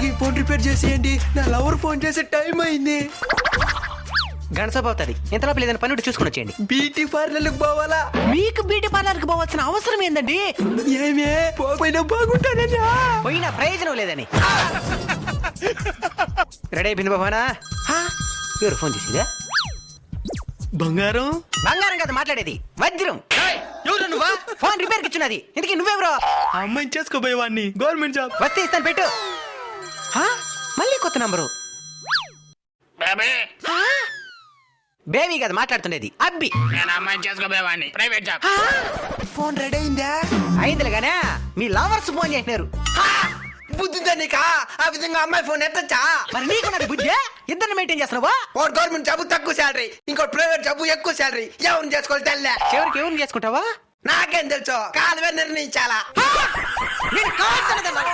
తొందరగా ఈ phone repair చేసేయండి, నా లవర్ ఫోన్ చేసే టైం అయింది. గణసభ అవుతుంది, ఇంతలోపు లేదని పని ఉంటే చూసుకుని వచ్చేయండి. బ్యూటీ పార్లర్కి పోవాలా? మీకు బ్యూటీ పార్లర్ కి పోవాల్సిన అవసరం ఏందండి? ఏమే పోయినా బాగుంటానన్నా. పోయినా ప్రయోజనం లేదని. రెడీ అయిపోయింది బాబానా? ఎవరు ఫోన్ చేసిందా? బంగారం బంగారం కదా మాట్లాడేది, వజ్రం. ఎవరు నువ్వా? ఫోన్ రిపేర్ కి ఇచ్చినది. ఇంతకీ నువ్వెవరో? ఆ అమ్మాయిని చేసుకోబోయేవాడిని, గవర్నమెంట్ జాబ్. వస్తే ఇస్తాను, పెట్టు. మళ్ళీ కొత్త నంబరు. బేబీ కదా మాట్లాడుతుండేది, అబ్బి. నేను అమ్మాయిని చేసుకోబోయేవాడిని, ప్రైవేట్ జాబ్. ఫోన్ రెడీ అయిందా? అయిందిలేగానే మీ లవర్స్ ఫోన్ చేసినారు. బుద్ధిందా నీకా? ఆ విధంగా అమ్మాయి ఫోన్ ఎత్తచ్చా? మరి నీకున్నది బుద్ధి, ఇద్దరిని మెయింటైన్ చేస్తున్నావా? ఒకటి గవర్నమెంట్ జాబ్ తక్కువ శాలరీ, ఇంకోటి ప్రైవేట్ జాబ్ ఎక్కువ శాలరీ. ఎవరిని చేసుకోవాలి తెల్లే? చివరికి ఎవరిని చేసుకుంటావా? నాకేం తెలుసు, కాలువే నిర్ణయించాలా. నేను కావాల్సినదన్నా.